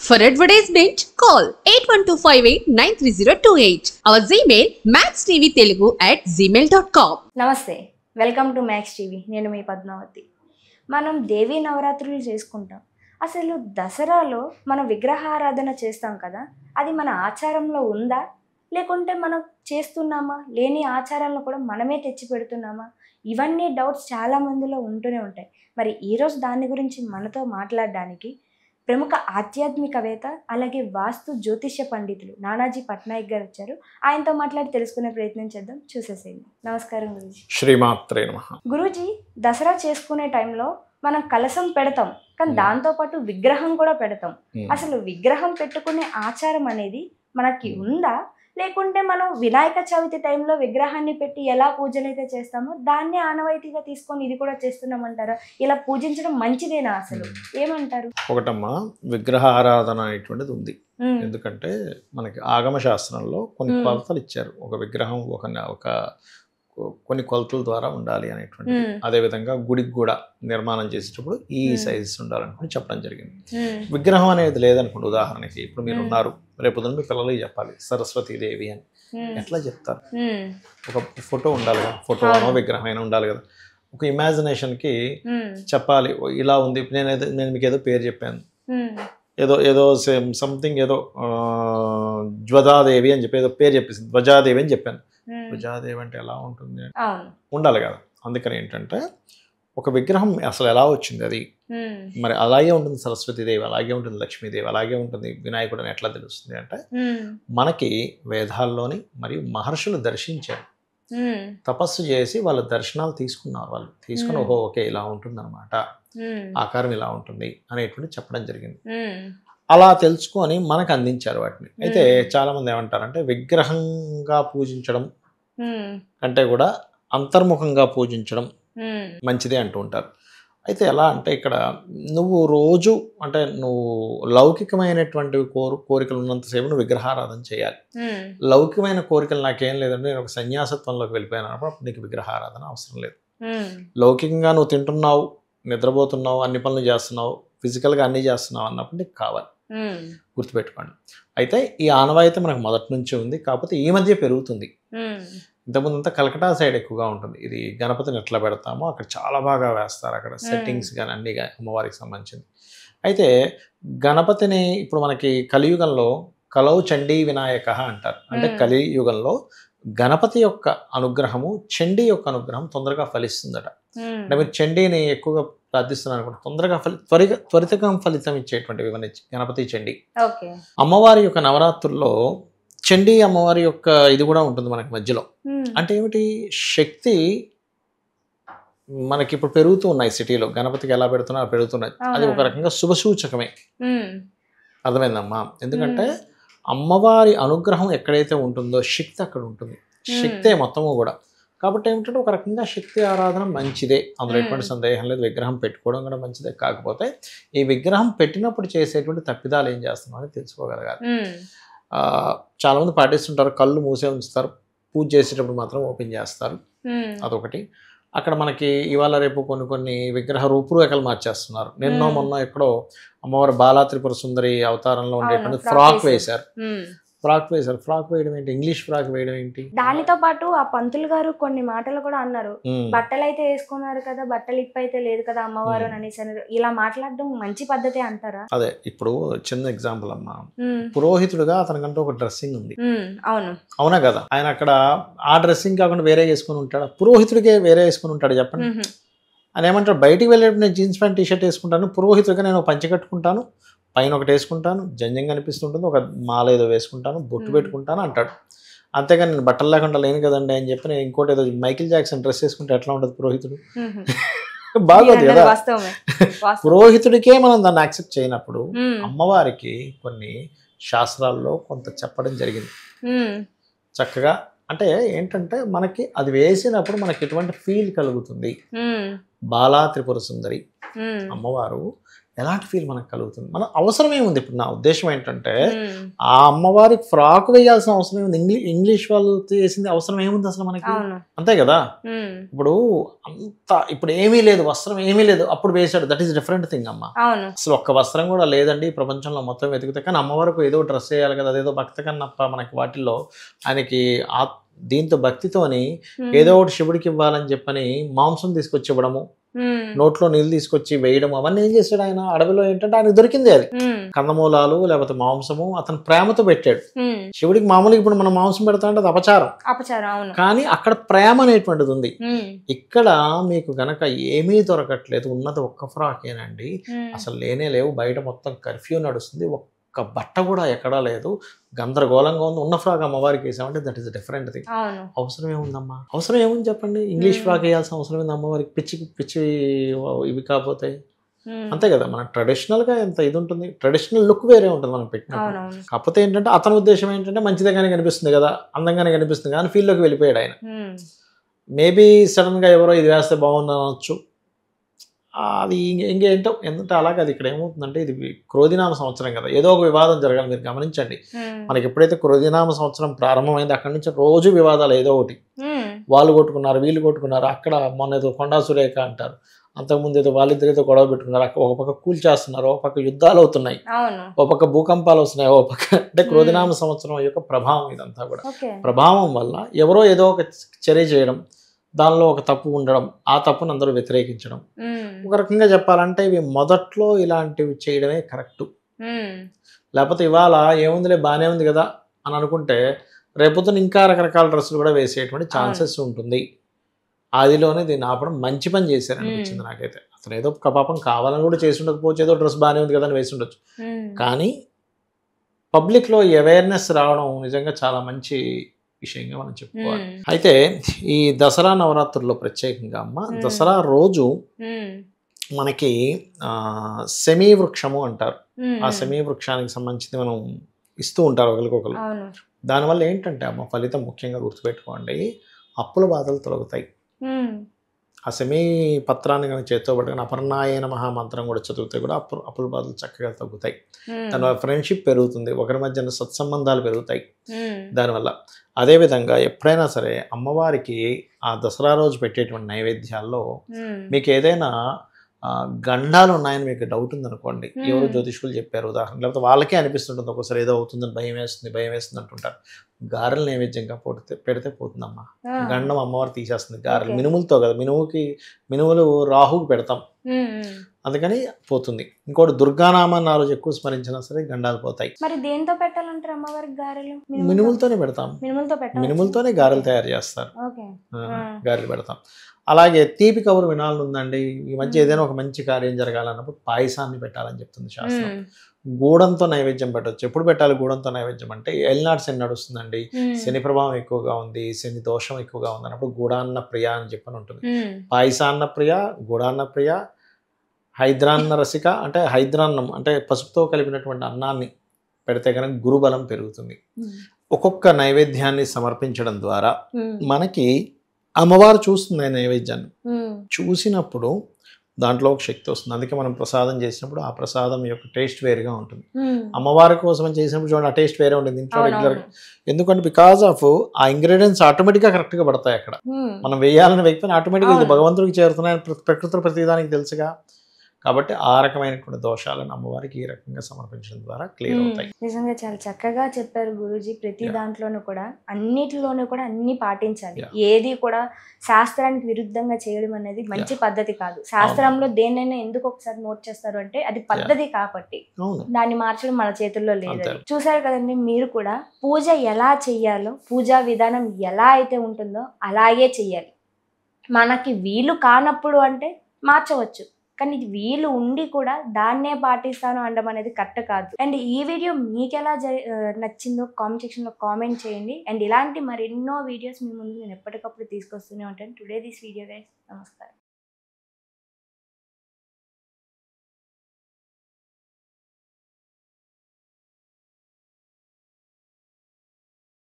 For advertisement, call 8125893028. Our Gmail maxtvtelugu@gmail.com. నమస్తే, welcome to max TV. నేను మీ పద్మావతి. మనం దేవీ నవరాత్రులు చేసుకుంటాం. అసలు దసరాలో మనం విగ్రహారాధన చేస్తాం కదా, అది మన ఆచారంలో ఉందా, లేకుంటే మనం చేస్తున్నామా, లేని ఆచారాలను కూడా మనమే తెచ్చి పెడుతున్నామా? ఇవన్నీ డౌట్స్ చాలా మందిలో ఉంటూనే ఉంటాయి. మరి ఈరోజు దాని గురించి మనతో మాట్లాడడానికి ప్రముఖ ఆధ్యాత్మికవేత్త అలాగే వాస్తు జ్యోతిష్య పండితులు నానాజీ పట్నాయక్ గారు వచ్చారు. ఆయనతో మాట్లాడి తెలుసుకునే ప్రయత్నం చేద్దాం. చూసేసేయండి. నమస్కారం గురూజీ. శ్రీమాత్రే నమః. గురూజీ, దసరా చేసుకునే టైంలో మనం కలశం పెడతాం, కానీ దాంతోపాటు విగ్రహం కూడా పెడతాం. అసలు విగ్రహం పెట్టుకునే ఆచారం అనేది మనకి ఉందా, లేకుంటే మనం వినాయక చవితి టైంలో విగ్రహాన్ని పెట్టి ఎలా పూజలు అయితే చేస్తామో దాన్ని ఆనవాయితీగా తీసుకొని ఇది కూడా చేస్తున్నామంటారా? ఇలా పూజించడం మంచిదేనా? అసలు ఏమంటారు? ఒకటమ్మా, విగ్రహ ఆరాధన అనేటువంటిది ఉంది. ఎందుకంటే మనకి ఆగమ శాస్త్రంలో కొన్ని కొలతలు ఇచ్చారు. ఒక విగ్రహం ఒక కొన్ని కొలతల ద్వారా ఉండాలి అనేటువంటి. అదేవిధంగా గుడికి కూడా నిర్మాణం చేసేటప్పుడు ఈ సైజెస్ ఉండాలనుకుని చెప్పడం జరిగింది. విగ్రహం అనేది లేదనుకోండి, ఉదాహరణకి ఇప్పుడు మీరు ఉన్నారు, రేపు మీ పిల్లలకి చెప్పాలి సరస్వతీదేవి అని, ఎట్లా చెప్తారు? ఒక ఫోటో ఉండాలి కదా, ఫోటో విగ్రహం అయినా ఉండాలి కదా. ఒక ఇమాజినేషన్కి చెప్పాలి ఇలా ఉంది. నేను మీకు ఏదో పేరు చెప్పాను, ఏదో సంథింగ్ ఏదో ధ్వజాదేవి అని చెప్పి ఏదో పేరు చెప్పేసింది, ధ్వజాదేవి అని చెప్పాను. ధ్వజాదేవి అంటే ఎలా ఉంటుంది, ఉండాలి కదా. అందుకని ఏంటంటే ఒక విగ్రహం అసలు ఎలా వచ్చింది, అది మరి అలాగే ఉంటుంది సరస్వతీదేవి, అలాగే ఉంటుంది లక్ష్మీదేవి, అలాగే ఉంటుంది వినాయకుడు అని ఎట్లా తెలుస్తుంది అంటే, మనకి వేదాల్లోని మరియు మహర్షులు దర్శించారు, తపస్సు చేసి వాళ్ళ దర్శనాలు తీసుకున్నారు. వాళ్ళు తీసుకుని ఓహో ఓకే ఇలా ఉంటుంది అనమాట, ఆకారం ఇలా ఉంటుంది అనేటువంటి చెప్పడం జరిగింది. అలా తెలుసుకొని మనకు అందించారు వాటిని. అయితే చాలా మంది ఏమంటారంటే విగ్రహంగా పూజించడం కంటే కూడా అంతర్ముఖంగా పూజించడం మంచిదే అంటూ ఉంటారు. అయితే ఎలా అంటే ఇక్కడ నువ్వు రోజు అంటే నువ్వు లౌకికమైనటువంటి కోరికలు ఉన్నంతసేపు నువ్వు విగ్రహారాధన చేయాలి. లౌకికమైన కోరికలు నాకేం లేదంటే నేను ఒక సన్యాసత్వంలోకి వెళ్ళిపోయాను అన్నప్పుడు నీకు విగ్రహారాధన అవసరం లేదు. లౌకికంగా నువ్వు తింటున్నావు, నిద్రపోతున్నావు, అన్ని పనులు చేస్తున్నావు, ఫిజికల్గా అన్నీ చేస్తున్నావు అన్నప్పుడు నీకు కావాలి. గుర్తుపెట్టుకోండి. అయితే ఈ ఆనవాయితీ మనకు మొదటి నుంచి ఉంది, కాకపోతే ఈ మధ్య పెరుగుతుంది. ఇంతకుముందు అంతా కలకటా సైడ్ ఎక్కువగా ఉంటుంది. ఇది గణపతిని ఎట్లా పెడతామో అక్కడ చాలా బాగా వేస్తారు, అక్కడ సెట్టింగ్స్ కానీ అన్నీ అమ్మవారికి సంబంధించింది. అయితే గణపతిని ఇప్పుడు మనకి కలియుగంలో కలౌ చండీ వినాయక అంటారు. అంటే కలియుగంలో గణపతి యొక్క అనుగ్రహము, చండీ యొక్క అనుగ్రహం తొందరగా ఫలిస్తుందట. అంటే మీరు చండీని ఎక్కువగా ప్రార్థిస్తున్నారు అనుకుంటే తొందరగా త్వరితగా ఫలితం ఇచ్చేటువంటివి గణపతి చండీ. అమ్మవారి యొక్క నవరాత్రుల్లో చండీ అమ్మవారి యొక్క ఇది కూడా ఉంటుంది మనకి మధ్యలో. అంటే ఏమిటి, శక్తి మనకి ఇప్పుడు పెరుగుతూ ఉన్నాయి సిటీలో, గణపతికి ఎలా పెడుతున్నా పెరుగుతున్నాయి. అది ఒక రకంగా శుభసూచకమే. అర్థమైందమ్మా? ఎందుకంటే అమ్మవారి అనుగ్రహం ఎక్కడైతే ఉంటుందో శక్తి అక్కడ ఉంటుంది, శక్తే మొత్తము కూడా. కాబట్టి ఏమిటంటే ఒక రకంగా శక్తి ఆరాధన మంచిదే, అందులో ఎటువంటి సందేహం లేదు. విగ్రహం పెట్టుకోవడం కూడా మంచిదే. కాకపోతే ఈ విగ్రహం పెట్టినప్పుడు చేసేటువంటి తప్పిదాలు ఏం చేస్తున్నాం అని తెలుసుకోగలగాలి. చాలామంది పాటిస్తుంటారు, కళ్ళు మూసే ఉంచుతారు, పూజ చేసేటప్పుడు మాత్రం ఓపెన్ చేస్తారు. అదొకటి. అక్కడ మనకి ఇవాళ రేపు కొన్ని విగ్రహ రూపురేఖలు మార్చేస్తున్నారు. నిన్నో మొన్న ఎక్కడో అమ్మవారు బాలా త్రిపుర సుందరి అవతారంలో ఉండేటువంటి ఫ్రాక్ వేశారు. ఫ్రాక్ వేయడం ఏంటి, ఇంగ్లీష్ ఫ్రాక్ వేయడం ఏంటి? దానితో పాటు ఆ పంతులు గారు కొన్ని మాటలు కూడా అన్నారు, బట్టలు అయితే వేసుకున్నారు కదా, బట్టలు ఇప్పైతే లేదు కదా అమ్మవారు అనేసి. ఇలా మాట్లాడడం మంచి పద్ధతి అంటారా? అదే ఇప్పుడు చిన్న ఎగ్జాంపుల్ అమ్మా, పురోహితుడుగా అతనికంటూ ఒక డ్రెస్సింగ్ ఉంది. అవునా కదా? ఆయన అక్కడ ఆ డ్రెస్సింగ్ కాకుండా వేరే వేసుకుని ఉంటాడు, పురోహితుడికే వేరే వేసుకుని ఉంటాడు. చెప్పండి. ఆయన ఏమంటారు, బయటికి వెళ్ళేటప్పుడు నేను జీన్స్ ప్యాంట్ టీషర్ట్ వేసుకుంటాను, పురోహితుడిగా నేను పంచె కట్టుకుంటాను, పైన ఒకటి వేసుకుంటాను, జంజంగా అనిపిస్తుంటుంది, ఒక మాల ఏదో వేసుకుంటాను, బొట్టు పెట్టుకుంటాను అంటాడు. అంతేగాని నేను బట్టలు లేకుండా లేను కదండి అని చెప్పి నేను ఇంకోటి ఏదో మైకిల్ జాక్సన్ డ్రెస్ వేసుకుంటే ఎట్లా ఉంటుంది పురోహితుడు? బాగోదు కదా. పురోహితుడికే మనం దాన్ని యాక్సెప్ట్ చేయనప్పుడు అమ్మవారికి కొన్ని శాస్త్రాల్లో కొంత చెప్పడం జరిగింది చక్కగా. అంటే ఏంటంటే మనకి అది వేసినప్పుడు మనకి ఎటువంటి ఫీల్ కలుగుతుంది. బాలా త్రిపుర సుందరి అమ్మవారు ఎలాంటి ఫీల్ మనకు కలుగుతుంది, మన అవసరం ఏముంది. ఇప్పుడు నా ఉద్దేశం ఏంటంటే ఆ అమ్మవారికి ఫ్రాక్ వేయాల్సిన అవసరం ఏముంది, ఇంగ్లీష్ వాళ్ళు చేసింది అవసరం ఏముంది అసలు మనకి, అంతే కదా. ఇప్పుడు ఇప్పుడు ఏమీ లేదు, వస్త్రం ఏమీ లేదు, అప్పుడు వేసాడు, దట్ ఈస్ డిఫరెంట్ థింగ్ అమ్మ. అసలు ఒక్క వస్త్రం కూడా లేదండి ప్రపంచంలో మొత్తం వెతికితే, కానీ అమ్మవారికి ఏదో డ్రెస్ వేయాలి కదా, అదేదో భక్తి కన్నప్ప మనకి వాటిల్లో ఆయనకి దీంతో భక్తితోని ఏదో ఒకటి శివుడికి ఇవ్వాలని చెప్పని మాంసం తీసుకొచ్చి ఇవ్వడము, నోట్లో నీళ్ళు తీసుకొచ్చి వేయడం, అవన్నీ ఏం చేశాడు ఆయన అడవిలో. ఏంటంటే ఆయనకు దొరికింది అది, కందమూలాలు లేకపోతే మాంసము, అతను ప్రేమతో పెట్టాడు. శివుడికి మామూలుగా ఇప్పుడు మనం మాంసం పెడతా అంటే అది అపచారం, కానీ అక్కడ ప్రేమ అనేటువంటిది ఉంది. ఇక్కడ మీకు గనక ఏమీ దొరకట్లేదు, ఉన్నది ఒక్క ఫ్రాకేనండి, అసలు లేనే లేవు, బయట మొత్తం కర్ఫ్యూ నడుస్తుంది, ఒక్క బట్ట కూడా ఎక్కడా లేదు, గందరగోళంగా ఉంది, ఉన్న ఫ్రాక్ అమ్మవారికి వేసామంటే దట్ ఈస్ డిఫరెంట్ థింగ్. అవసరం ఏముందమ్మా, అవసరం ఏముంది చెప్పండి, ఇంగ్లీష్ ఫ్రాక్ వేయాల్సిన అవసరం ఏంది అమ్మవారికి, పిచ్చి ఇవి కాకపోతే, అంతే కదా. మన ట్రెడిషనల్గా ఎంత ఇది ఉంటుంది, ట్రెడిషనల్ లుక్ వేరే ఉంటుంది మనం పెట్టినప్పుడు. కాకపోతే ఏంటంటే అతని ఉద్దేశం ఏంటంటే మంచిదిగానే కనిపిస్తుంది కదా, అందంగానే కనిపిస్తుంది కానీ ఫీల్డ్లోకి వెళ్ళిపోయాడు ఆయన. మేబీ సడన్గా ఎవరో ఇది వేస్తే బాగుంది అనొచ్చు, అది ఇంకేంటో. ఎందుకంటే అలాగే అది ఇక్కడ ఏమవుతుందంటే ఇది క్రోధినామ సంవత్సరం కదా, ఏదో ఒక వివాదం జరగాలి. మీరు గమనించండి, మనకి ఎప్పుడైతే క్రోధినామ సంవత్సరం ప్రారంభమైంది అక్కడి నుంచి రోజు వివాదాలు ఏదో ఒకటి, వాళ్ళు కొట్టుకున్నారు వీళ్ళు కొట్టుకున్నారు, అక్కడ మొన్న ఏదో కొండా సురేఖ అంటారు, అంతకుముందు ఏదో వాళ్ళిద్దరితో గొడవ పెట్టుకున్నారు, ఒక పక్క కూల్చేస్తున్నారు, ఒక పక్క యుద్ధాలు అవుతున్నాయి, ఒక పక్క భూకంపాలు వస్తున్నాయి, ఒక పక్క అంటే క్రోధినామ సంవత్సరం యొక్క ప్రభావం ఇదంతా కూడా. ప్రభావం వల్ల ఎవరో ఏదో ఒక చర్య చేయడం, దానిలో ఒక తప్పు ఉండడం, ఆ తప్పును అందరూ వ్యతిరేకించడం. ఒక రకంగా చెప్పాలంటే ఇవి మొదట్లో ఇలాంటివి చేయడమే కరెక్టు. లేకపోతే ఇవాళ ఏముందిలే బాగానే ఉంది కదా అని అనుకుంటే రేపొద్దున ఇంకా రకరకాల డ్రెస్సులు కూడా వేసేటువంటి ఛాన్సెస్ ఉంటుంది. ఆదిలోనే దీన్ని ఆపడం మంచి పని చేశారనిపించింది నాకైతే. అతను ఏదో పాపం కావాలని కూడా చేసి ఉండకపోవచ్చు, ఏదో డ్రెస్ బాగానే ఉంది కదా అని వేసి ఉండొచ్చు, కానీ పబ్లిక్లో అవేర్నెస్ రావడం నిజంగా చాలా మంచి విషయంగా మనం చెప్పుకోవాలి. అయితే ఈ దసరా నవరాత్రుల్లో ప్రత్యేకంగా అమ్మ, దసరా రోజు మనకి సెమీ వృక్షము అంటారు, ఆ సెమీ వృక్షానికి సంబంధించి మనం ఇస్తూ ఉంటారు ఒకరికొకరు. దానివల్ల ఏంటంటే అమ్మ ఫలితం ముఖ్యంగా గుర్తుపెట్టుకోండి, అప్పుల బాధలు తొలగుతాయి. ఆ సెమీ పత్రాన్ని కనుక చేతితో పట్టుకుని అపర్ణాయన మహామంత్రం కూడా చదివితే కూడా అప్పుల బాధలు చక్కగా తగ్గుతాయి. దానివల్ల ఫ్రెండ్షిప్ పెరుగుతుంది, ఒకరి మధ్యన సత్సంబంధాలు పెరుగుతాయి దానివల్ల. అదేవిధంగా ఎప్పుడైనా సరే అమ్మవారికి ఆ దసరా రోజు పెట్టేటువంటి నైవేద్యాల్లో మీకు ఏదైనా గండాలు ఉన్నాయని మీకు డౌట్ ఉందనుకోండి, ఎవరు జ్యోతిష్కులు చెప్పారు ఉదాహరణ, లేకపోతే వాళ్ళకే అనిపిస్తుంటుంది ఒకసారి ఏదో అవుతుందని భయం వేస్తుంది అంటుంటారు. గారెలు నైవేద్యంగా పెడితే పోతుందమ్మా, గండం అమ్మవారు తీసేస్తుంది. గారెలు మినుములతో కదా, మినుములు రాహుకి పెడతాం, అందుకని పోతుంది. ఇంకోటి దుర్గానామాన్ని ఆ రోజు ఎక్కువ స్మరించినా సరే గండాలు పోతాయి. మరి దేంతో పెట్టాలంటారు అమ్మవారికి గారెలు? మినుములతోనే పెడతాం, మినుములతోనే గారెలు తయారు చేస్తారు, గారెలు పెడతాం. అలాగే తీపి కబురు వినాలని ఉందండి, ఈ మధ్య ఏదైనా ఒక మంచి కార్యం జరగాలన్నప్పుడు పాయసాన్ని పెట్టాలని చెప్తుంది శాస్త్రం. గూడంతో నైవేద్యం పెట్టవచ్చు. ఎప్పుడు పెట్టాలి గూడంతో నైవేద్యం అంటే ఏలినాటి శని నడుస్తుందండి, శని ప్రభావం ఎక్కువగా ఉంది, శని దోషం ఎక్కువగా ఉంది అన్నప్పుడు గూడాన్న ప్రియ అని చెప్పని ఉంటుంది. పాయసాన్న ప్రియ, గూడాన్న ప్రియ, హైద్రాన్న రసిక అంటే హైద్రాన్నం అంటే పసుపుతో కలిపినటువంటి అన్నాన్ని పెడితే కనుక గురుబలం పెరుగుతుంది. ఒక్కొక్క నైవేద్యాన్ని సమర్పించడం ద్వారా మనకి అమ్మవారు చూస్తుంది ఆ నైవేద్యాన్ని, చూసినప్పుడు దాంట్లో ఒక శక్తి వస్తుంది. అందుకే మనం ప్రసాదం చేసినప్పుడు ఆ ప్రసాదం యొక్క టేస్ట్ వేరుగా ఉంటుంది. అమ్మవారి కోసం చేసినప్పుడు చూడండి ఆ టేస్ట్ వేరే ఉంటుంది ఇంట్లో రెగ్యులర్గా. ఎందుకంటే బికాస్ ఆఫ్ ఆ ఇంగ్రీడియంట్స్ ఆటోమేటిక్గా కరెక్ట్గా పడతాయి అక్కడ. మనం వేయాలని వ్యక్తిని ఆటోమేటిక్గా ఇది భగవంతుడికి చేరుతున్నాయని ప్రకృతిలో ప్రతిదానికి తెలుసుగా. కాబట్టి ఆ రకమైనటువంటి దోషాలను అమ్మవారికి ఈ రకంగా సమర్పించడం ద్వారా క్లియర్ అవుతాయి. నిజంగా చాలా చక్కగా చెప్పారు గురూజీ. ప్రతి దాంట్లోనూ కూడా అన్నిటిలోనూ కూడా అన్ని పాటించాలి. ఏది కూడా శాస్త్రానికి విరుద్ధంగా చేయడం అనేది మంచి పద్ధతి కాదు. శాస్త్రంలో దేన్నైనా ఎందుకు ఒకసారి నోట్ చేస్తారు అంటే అది పద్ధతి కాబట్టి, దాన్ని మార్చడం మన చేతుల్లో లేదు. చూసారు కదండి, మీరు కూడా పూజ ఎలా చెయ్యాలో, పూజా విధానం ఎలా అయితే ఉంటుందో అలాగే చెయ్యాలి. మనకి వీలు కానప్పుడు అంటే మార్చవచ్చు, కానీ ఇది వీలు ఉండి కూడా దాన్నే పాటిస్తాను అనడం అనేది కరెక్ట్ కాదు. అండ్ ఈ వీడియో మీకు ఎలా నచ్చిందో కామెంట్ సెక్షన్లో కామెంట్ చేయండి. అండ్ ఇలాంటి మరెన్నో వీడియోస్ మీ ముందు నేను ఎప్పటికప్పుడు తీసుకొస్తూనే ఉంటాను. టుడే దిస్ వీడియో గైస్, నమస్కారం.